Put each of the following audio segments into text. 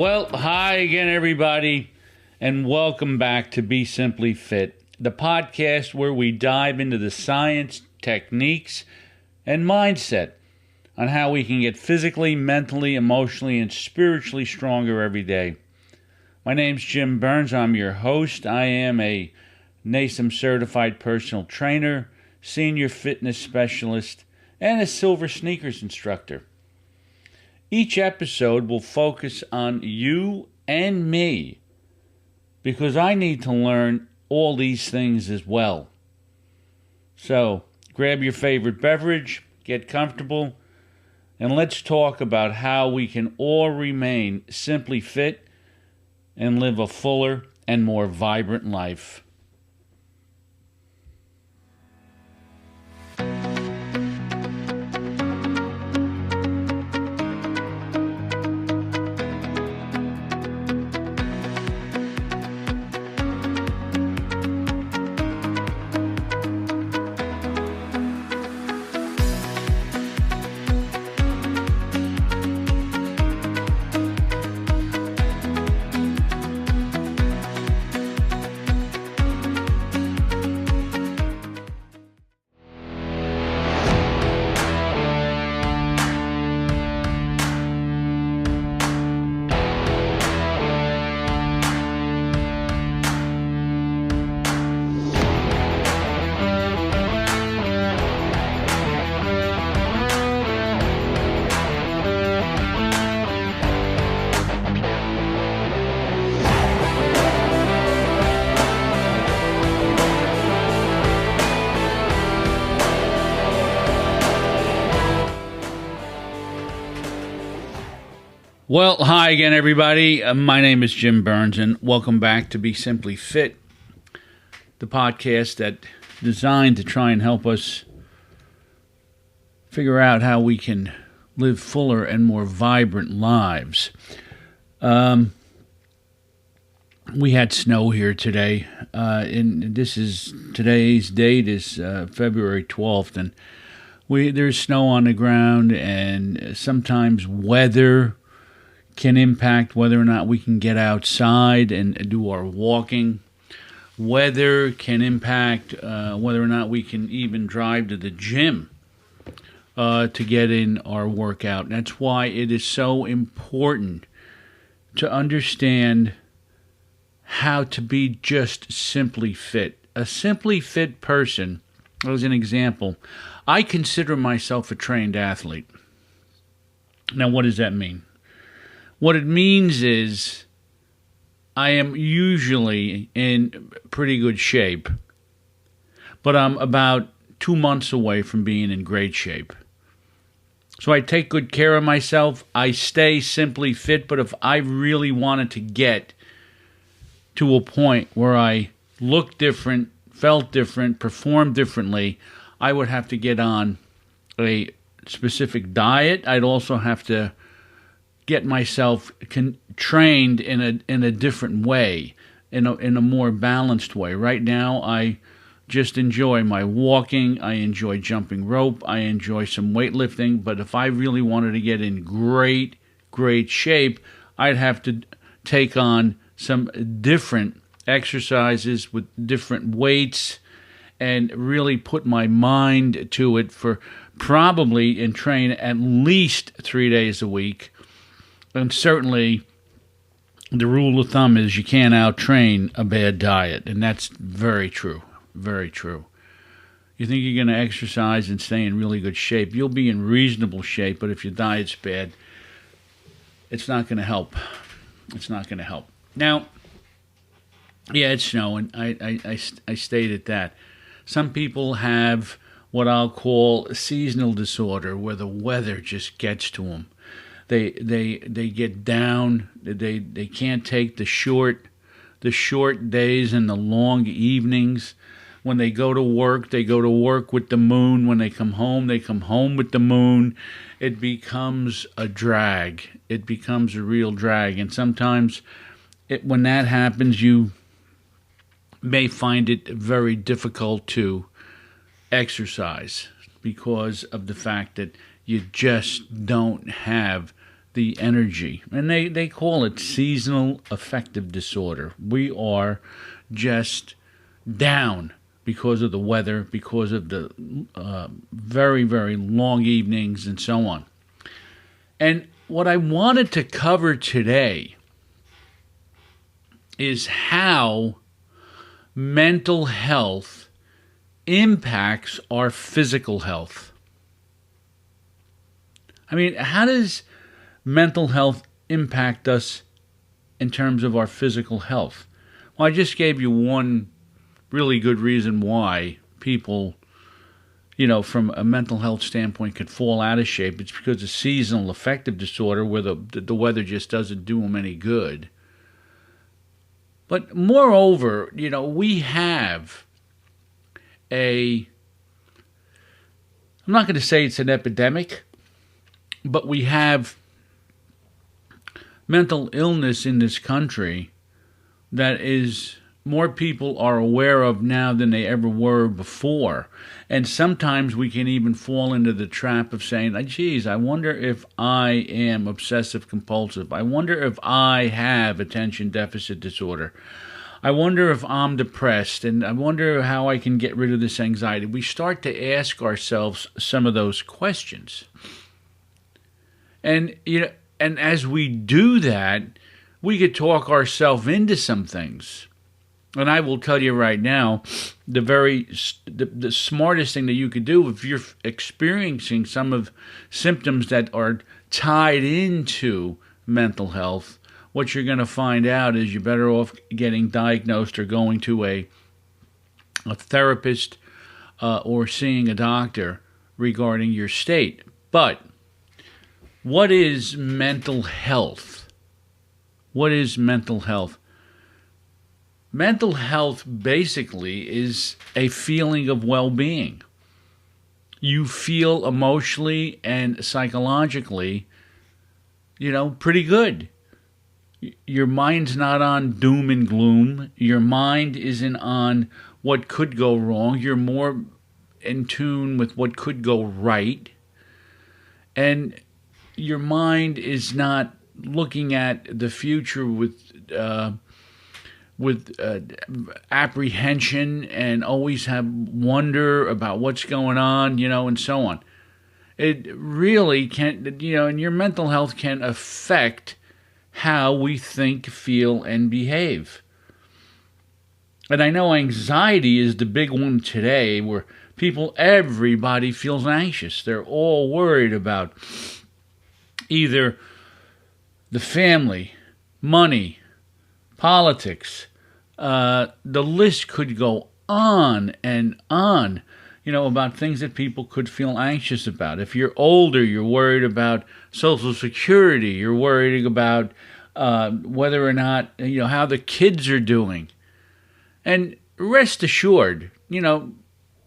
Well, hi again, everybody, and welcome back to Be Simply Fit, the podcast where we dive into the science, techniques, and mindset on how we can get physically, mentally, emotionally, and spiritually stronger every day. My name's Jim Burns. I'm your host. I am a NASM certified personal trainer, senior fitness specialist, and a silver sneakers instructor. Each episode will focus on you and me because I need to learn all these things as well. So, grab your favorite beverage, get comfortable, and let's talk about how we can all remain simply fit and live a fuller and more vibrant life. Well, hi again, everybody. My name is Jim Burns, and welcome back to Be Simply Fit, the podcast that's designed to try and help us figure out how we can live fuller and more vibrant lives. We had snow here today, and today's date is February 12th, and there's snow on the ground, and sometimes weather can impact whether or not we can get outside and do our walking. Weather can impact whether or not we can even drive to the gym to get in our workout. That's why it is so important to understand how to be just simply fit. A simply fit person, as an example, I consider myself a trained athlete. Now, what does that mean? What it means is I am usually in pretty good shape, but I'm about 2 months away from being in great shape. So I take good care of myself. I stay simply fit, but if I really wanted to get to a point where I looked different, felt different, performed differently, I would have to get on a specific diet. I'd also have to get myself trained in a different way, in a more balanced way. Right now, I just enjoy my walking. I enjoy jumping rope. I enjoy some weightlifting. But if I really wanted to get in great shape, I'd have to take on some different exercises with different weights and really put my mind to it for probably and train at least 3 days a week. And certainly, the rule of thumb is you can't out-train a bad diet, and that's very true, very true. You think you're going to exercise and stay in really good shape, you'll be in reasonable shape, but if your diet's bad, it's not going to help. It's not going to help. Now, yeah, it's snowing. I stated that. Some people have what I'll call a seasonal disorder, where the weather just gets to them. They get down. They can't take the short days and the long evenings. When they go to work with the moon. When they come home with the moon. It becomes a drag. It becomes a real drag. And sometimes when that happens, you may find it very difficult to exercise because of the fact that you just don't have the energy. And they call it seasonal affective disorder. We are just down because of the weather, because of the very, very long evenings and so on. And what I wanted to cover today is how mental health impacts our physical health. I mean, how does mental health impact us in terms of our physical health? Well, I just gave you one really good reason why people, from a mental health standpoint, could fall out of shape. It's because of seasonal affective disorder, where the weather just doesn't do them any good. But moreover, we have I'm not going to say it's an epidemic, but we have mental illness in this country that is more people are aware of now than they ever were before. And sometimes we can even fall into the trap of saying, geez, I wonder if I am obsessive compulsive. I wonder if I have attention deficit disorder. I wonder if I'm depressed, and I wonder how I can get rid of this anxiety. We start to ask ourselves some of those questions. And, and as we do that, we could talk ourselves into some things. And I will tell you right now, the smartest thing that you could do if you're experiencing some of symptoms that are tied into mental health, what you're going to find out is you're better off getting diagnosed or going to a therapist or seeing a doctor regarding your state. But what is mental health? What is mental health? Mental health basically is a feeling of well-being. You feel emotionally and psychologically, pretty good. Your mind's not on doom and gloom. Your mind isn't on what could go wrong. You're more in tune with what could go right. And your mind is not looking at the future with apprehension and always have wonder about what's going on, and so on. It really can, and your mental health can affect how we think, feel, and behave. And I know anxiety is the big one today, where everybody feels anxious. They're all worried about either the family, money, politics. The list could go on and on, about things that people could feel anxious about. If you're older, you're worried about Social Security. You're worried about whether or not, how the kids are doing. And rest assured,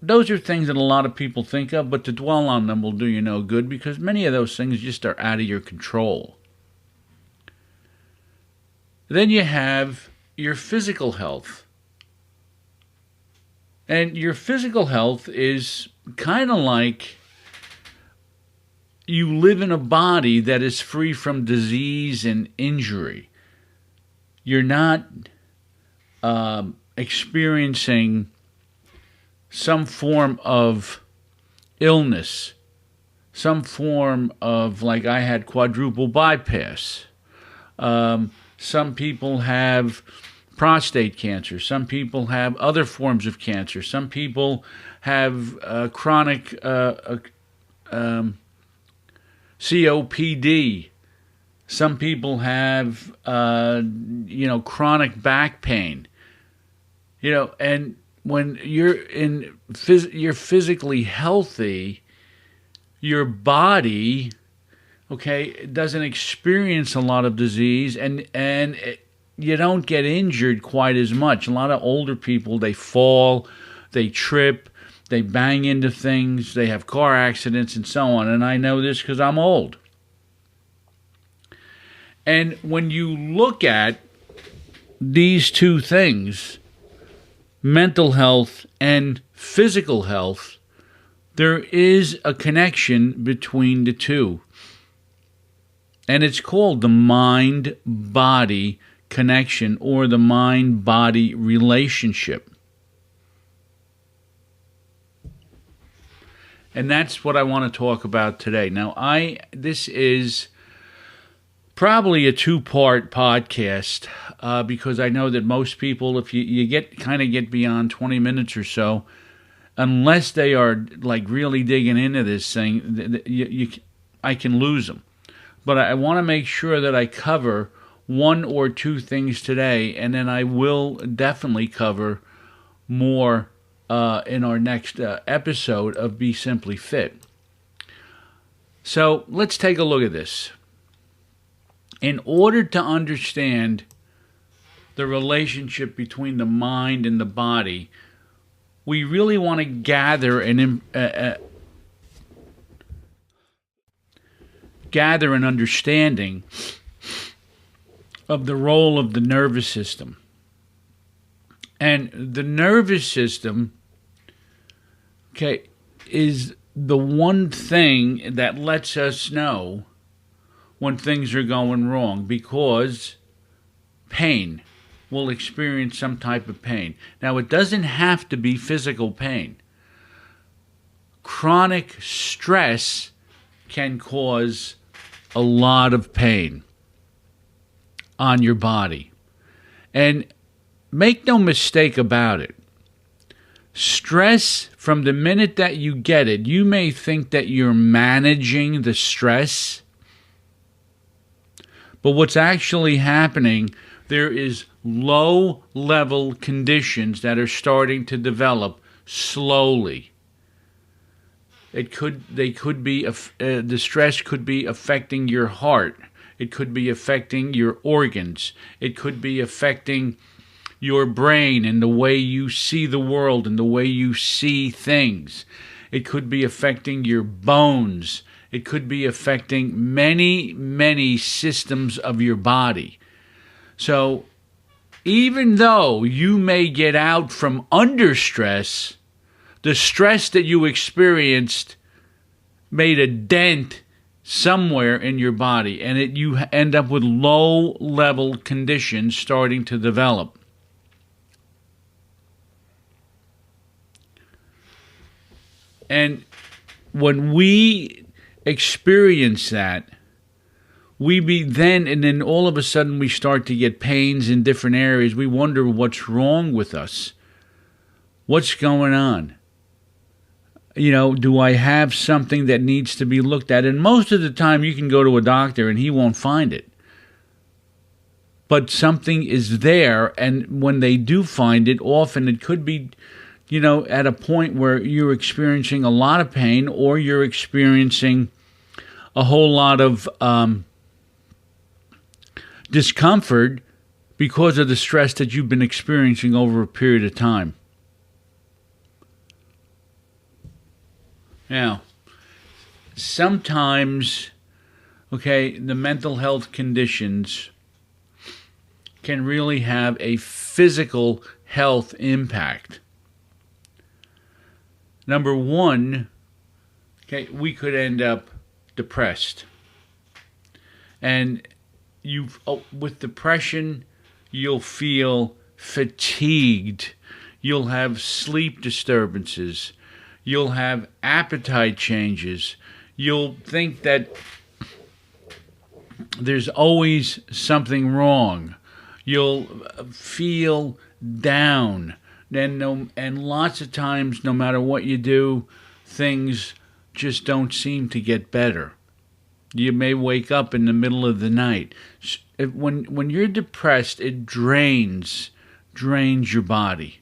those are things that a lot of people think of, but to dwell on them will do you no good, because many of those things just are out of your control. Then you have your physical health. And your physical health is kind of like you live in a body that is free from disease and injury. You're not experiencing some form of illness, some form of, like I had quadruple bypass. Some people have prostate cancer. Some people have other forms of cancer. Some people have chronic COPD. Some people have, chronic back pain. And when you're physically healthy, your body, doesn't experience a lot of disease, and you don't get injured quite as much. A lot of older people, they fall, they trip, they bang into things, they have car accidents and so on. And I know this because I'm old. And when you look at these two things, mental health and physical health, there is a connection between the two. And it's called the mind-body connection or the mind-body relationship. And that's what I want to talk about today. Now, this is probably a two-part podcast because I know that most people, if you get beyond 20 minutes or so, unless they are like really digging into this thing, I can lose them. But I want to make sure that I cover one or two things today, and then I will definitely cover more in our next episode of Be Simply Fit. So let's take a look at this. In order to understand the relationship between the mind and the body, we really want to gather an understanding of the role of the nervous system. And the nervous system, is the one thing that lets us know when things are going wrong, because pain, will experience some type of pain. Now, it doesn't have to be physical pain. Chronic stress can cause a lot of pain on your body. And make no mistake about it. Stress, from the minute that you get it, you may think that you're managing the stress, but what's actually happening, there is low-level conditions that are starting to develop slowly. The stress could be affecting your heart. It could be affecting your organs. It could be affecting your brain and the way you see the world and the way you see things. It could be affecting your bones. It could be affecting many, many systems of your body. So even though you may get out from under stress, the stress that you experienced made a dent somewhere in your body, and you end up with low-level conditions starting to develop. And when we experience that, then all of a sudden we start to get pains in different areas. We wonder what's wrong with us. What's going on? Do I have something that needs to be looked at? And most of the time you can go to a doctor and he won't find it. But something is there, and when they do find it, often it could be, at a point where you're experiencing a lot of pain, or you're experiencing a whole lot of discomfort because of the stress that you've been experiencing over a period of time. Now, sometimes, the mental health conditions can really have a physical health impact. Number one, we could end up depressed. And with depression, you'll feel fatigued. You'll have sleep disturbances. You'll have appetite changes. You'll think that there's always something wrong. You'll feel down. And lots of times, no matter what you do, things just don't seem to get better. You may wake up in the middle of the night. When you're depressed, it drains your body.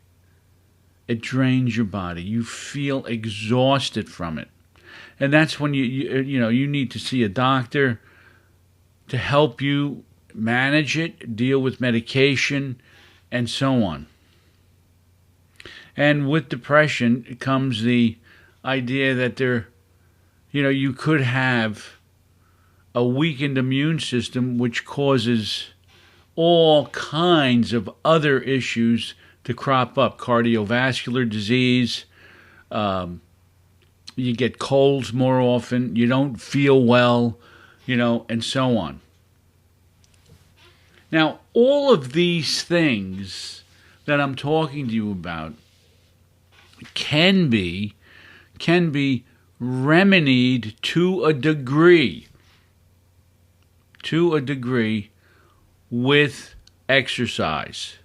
It drains your body. You feel exhausted from it. And that's when you need to see a doctor to help you manage it, deal with medication, and so on. And with depression comes the idea that you could have a weakened immune system, which causes all kinds of other issues to crop up. Cardiovascular disease, you get colds more often, you don't feel well, and so on. Now, all of these things that I'm talking to you about can be remedied to a degree with exercise.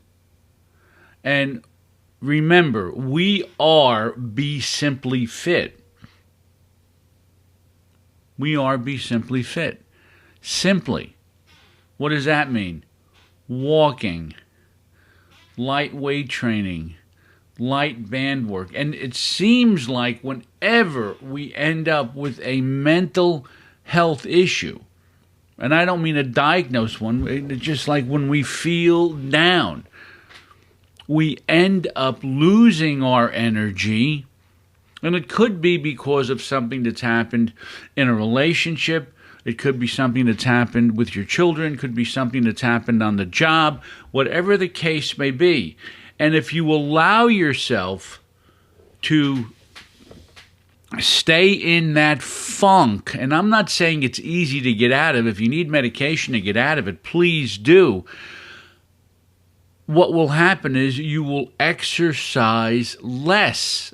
And remember, we are Be Simply Fit. We are Be Simply Fit. Simply. What does that mean? Walking, light weight training, light band work. And it seems like whenever we end up with a mental health issue, and I don't mean a diagnosed one, it's just like when we feel down, we end up losing our energy. And it could be because of something that's happened in a relationship. It could be something that's happened with your children. It could be something that's happened on the job. Whatever the case may be. And if you allow yourself to stay in that funk, and I'm not saying it's easy to get out of. If you need medication to get out of it, please do. What will happen is you will exercise less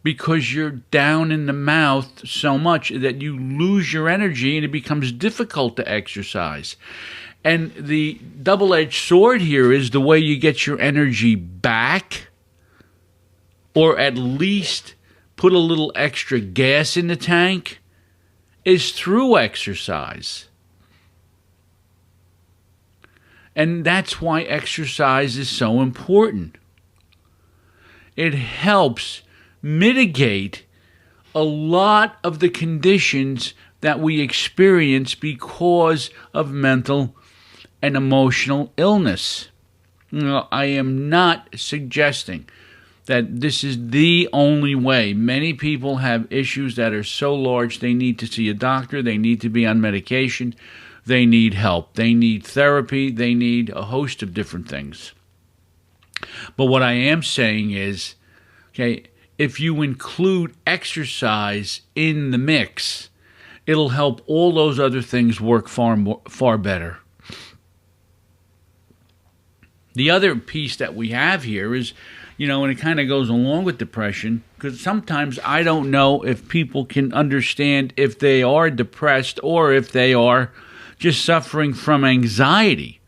because you're down in the mouth so much that you lose your energy and it becomes difficult to exercise. And the double-edged sword here is the way you get your energy back, or at least put a little extra gas in the tank, is through exercise. And that's why exercise is so important. It helps mitigate a lot of the conditions that we experience because of mental and emotional illness. I am not suggesting that this is the only way. Many people have issues that are so large they need to see a doctor, they need to be on medication, they need help, they need therapy, they need a host of different things. But what I am saying is, if you include exercise in the mix, it'll help all those other things work far better. The other piece that we have here is, and it kind of goes along with depression, because sometimes I don't know if people can understand if they are depressed or if they are just suffering from anxiety.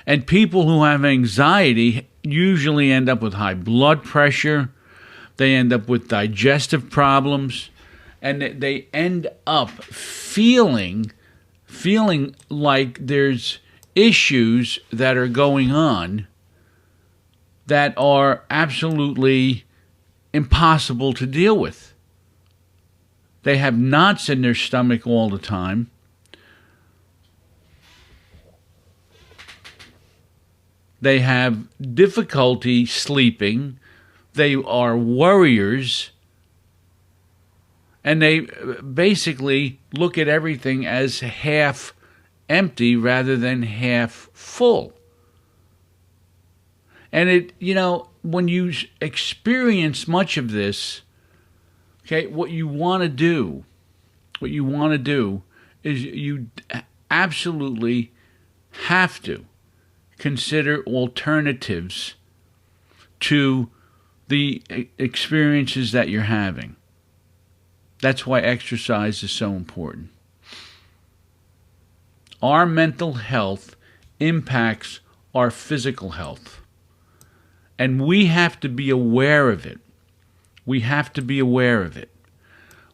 And people who have anxiety usually end up with high blood pressure, they end up with digestive problems, and they end up feeling like there's issues that are going on that are absolutely impossible to deal with. They have knots in their stomach all the time. They have difficulty sleeping. They are worriers. And they basically look at everything as half empty rather than half full. And when you experience much of this, what you want to do is you absolutely have to consider alternatives to the experiences that you're having. That's why exercise is so important. Our mental health impacts our physical health. And we have to be aware of it. We have to be aware of it.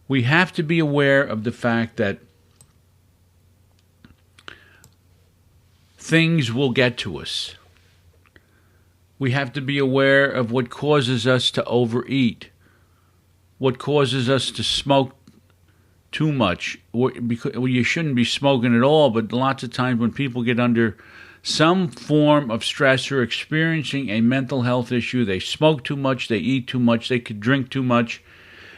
We have to be aware of the fact that things will get to us. We have to be aware of what causes us to overeat, what causes us to smoke too much. Because you shouldn't be smoking at all, but lots of times when people get under some form of stress or experiencing a mental health issue, they smoke too much, they eat too much, they could drink too much,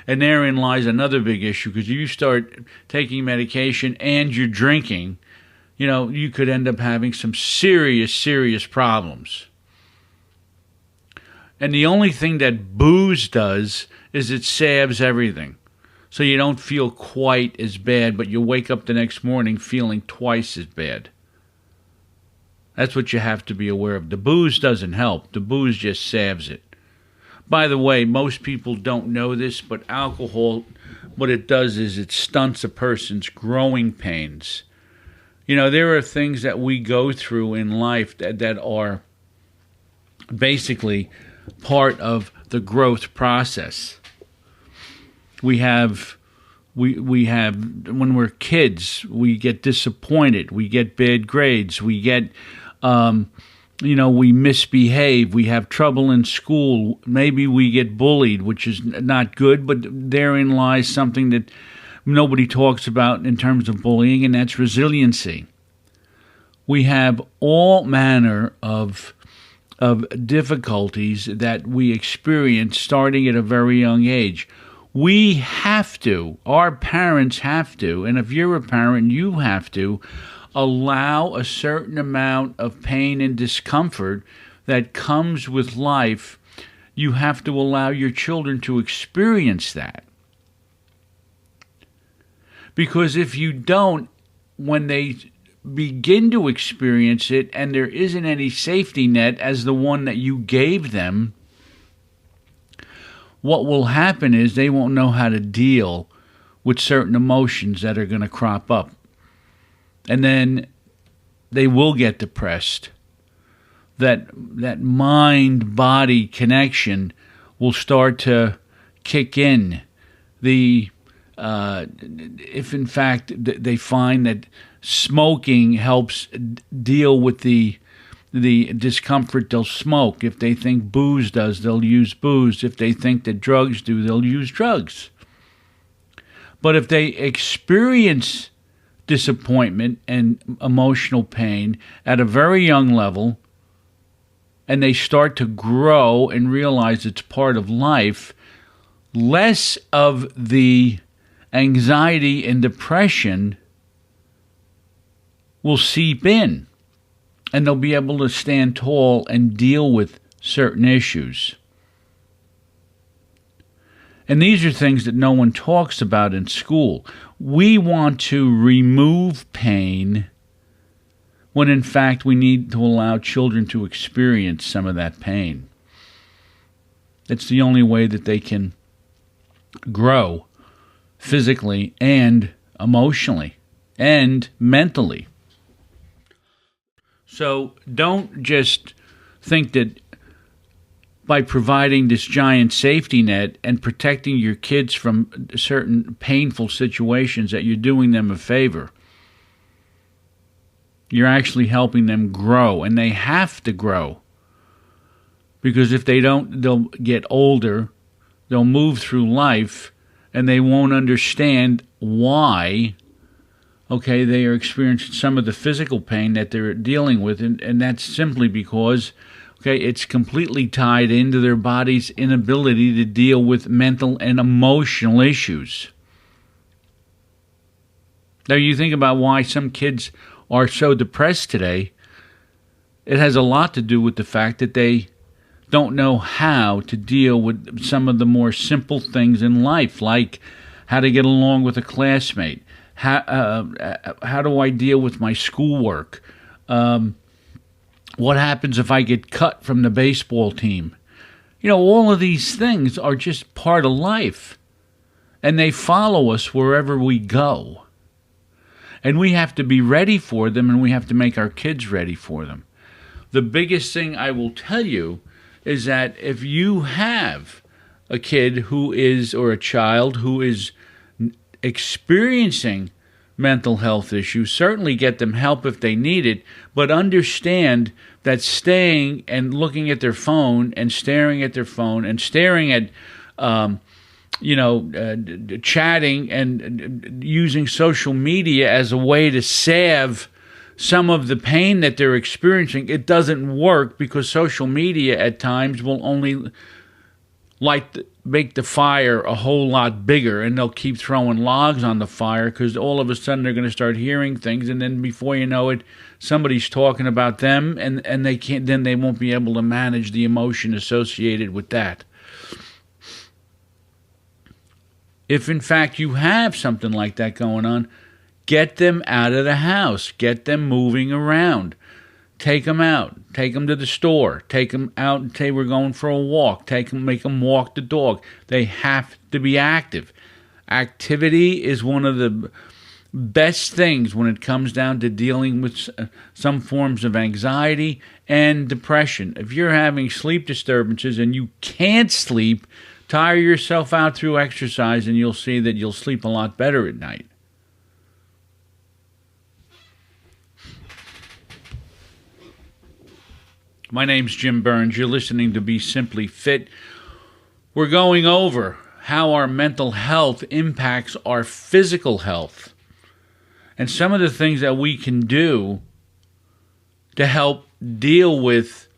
and therein lies another big issue, because you start taking medication and you're drinking, you could end up having some serious problems. And the only thing that booze does is it salves everything. so you don't feel quite as bad, but you wake up the next morning feeling twice as bad. That's what you have to be aware of. The booze doesn't help. The booze just salves it. By the way, most people don't know this, but alcohol, what it does is it stunts a person's growing pains. There are things that we go through in life that are basically part of the growth process. We have when we're kids, we get disappointed, we get bad grades, we get we misbehave, we have trouble in school, maybe we get bullied, which is not good, but therein lies something that nobody talks about in terms of bullying, and that's resiliency. We have all manner of difficulties that we experience starting at a very young age. We have to, our parents have to, and if you're a parent, you have to allow a certain amount of pain and discomfort that comes with life. You have to allow your children to experience that. Because if you don't, when they begin to experience it and there isn't any safety net as the one that you gave them, what will happen is they won't know how to deal with certain emotions that are going to crop up. And then they will get depressed. That mind-body connection will start to kick in. If in fact they find that smoking helps deal with the discomfort, they'll smoke. If they think booze does, they'll use booze. If they think that drugs do, they'll use drugs. But if they experience disappointment and emotional pain at a very young level, and they start to grow and realize it's part of life, less of the anxiety and depression will seep in, and they'll be able to stand tall and deal with certain issues. And these are things that no one talks about in school. We want to remove pain when in fact we need to allow children to experience some of that pain. It's the only way that they can grow physically and emotionally and mentally. So don't just think that by providing this giant safety net and protecting your kids from certain painful situations that you're doing them a favor. You're actually helping them grow, and they have to grow. Because if they don't, they'll get older, they'll move through life, and they won't understand why, they are experiencing some of the physical pain that they're dealing with, and that's simply because it's completely tied into their body's inability to deal with mental and emotional issues. Now, you think about why some kids are so depressed today. It has a lot to do with the fact that they don't know how to deal with some of the more simple things in life, like how to get along with a classmate, how do I deal with my schoolwork, what happens if I get cut from the baseball team? All of these things are just part of life, and they follow us wherever we go. And we have to be ready for them, and we have to make our kids ready for them. The biggest thing I will tell you is that if you have a kid who is, or a child who is experiencing mental health issues, certainly get them help if they need it, but understand that staying and looking at their phone and staring at their phone and staring at chatting and using social media as a way to salve some of the pain that they're experiencing, it doesn't work, because social media at times will only make the fire a whole lot bigger, and they'll keep throwing logs on the fire, because all of a sudden they're going to start hearing things, and then before you know it, somebody's talking about them, and they can't. Then they won't be able to manage the emotion associated with that. If in fact you have something like that going on, get them out of the house. Get them moving around. Take them out. Take them to the store. Take them out and say we're going for a walk. Make them walk the dog. They have to be active. Activity is one of the best things when it comes down to dealing with some forms of anxiety and depression. If you're having sleep disturbances and you can't sleep, tire yourself out through exercise and you'll see that you'll sleep a lot better at night. My name's Jim Burns. You're listening to Be Simply Fit. We're going over how our mental health impacts our physical health and some of the things that we can do to help deal with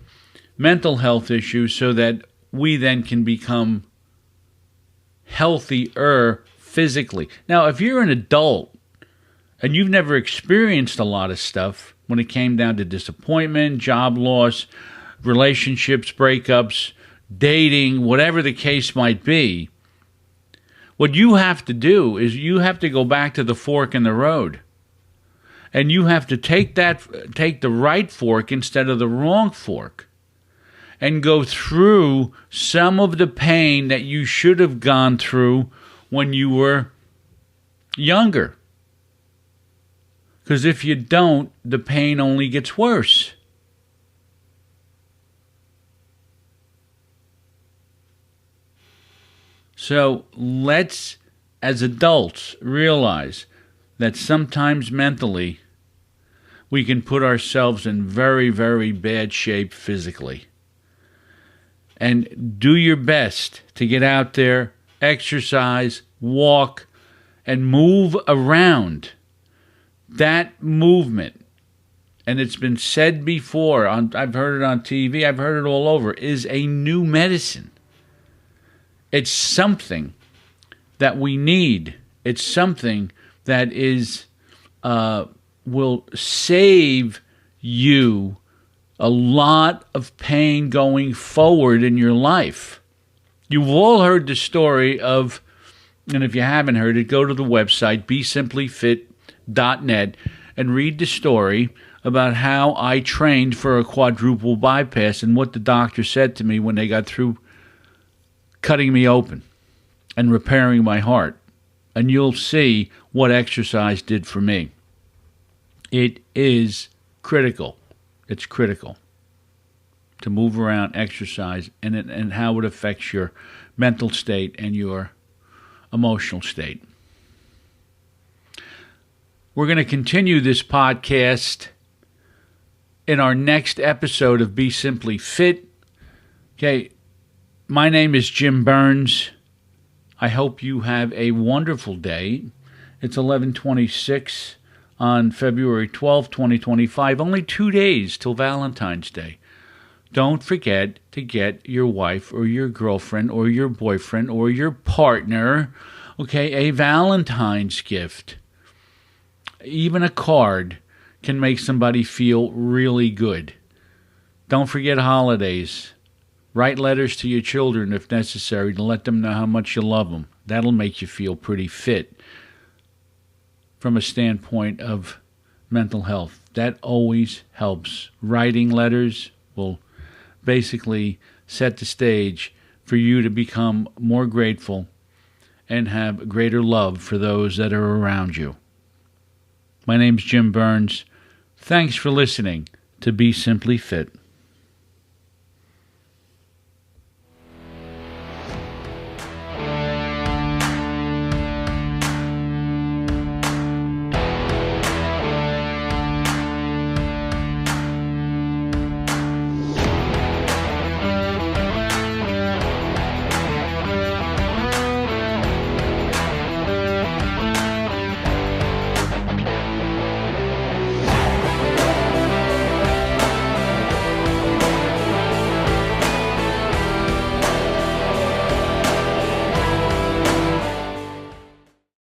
mental health issues so that we then can become healthier physically. Now, if you're an adult and you've never experienced a lot of stuff when it came down to disappointment, job loss, relationships, breakups, dating, whatever the case might be, what you have to do is you have to go back to the fork in the road. And you have to take the right fork instead of the wrong fork and go through some of the pain that you should have gone through when you were younger. Because if you don't, the pain only gets worse. So let's, as adults, realize that sometimes mentally we can put ourselves in very, very bad shape physically. And do your best to get out there, exercise, walk, and move around. That movement, and it's been said before, I've heard it on TV, I've heard it all over, is a new medicine. It's something that we need. It's something that is will save you a lot of pain going forward in your life. You've all heard the story of, and if you haven't heard it, go to the website, besimplyfit.net, and read the story about how I trained for a quadruple bypass and what the doctor said to me when they got through cutting me open and repairing my heart. And you'll see what exercise did for me. It is critical. It's critical to move around, exercise, and how it affects your mental state and your emotional state. We're going to continue this podcast in our next episode of Be Simply Fit. Okay, my name is Jim Burns. I hope you have a wonderful day. It's 11:26 on February 12th, 2025. Only 2 days till Valentine's Day. Don't forget to get your wife or your girlfriend or your boyfriend or your partner, a Valentine's gift. Even a card can make somebody feel really good. Don't forget holidays. Write letters to your children if necessary to let them know how much you love them. That'll make you feel pretty fit from a standpoint of mental health. That always helps. Writing letters will basically set the stage for you to become more grateful and have greater love for those that are around you. My name's Jim Burns. Thanks for listening to Be Simply Fit.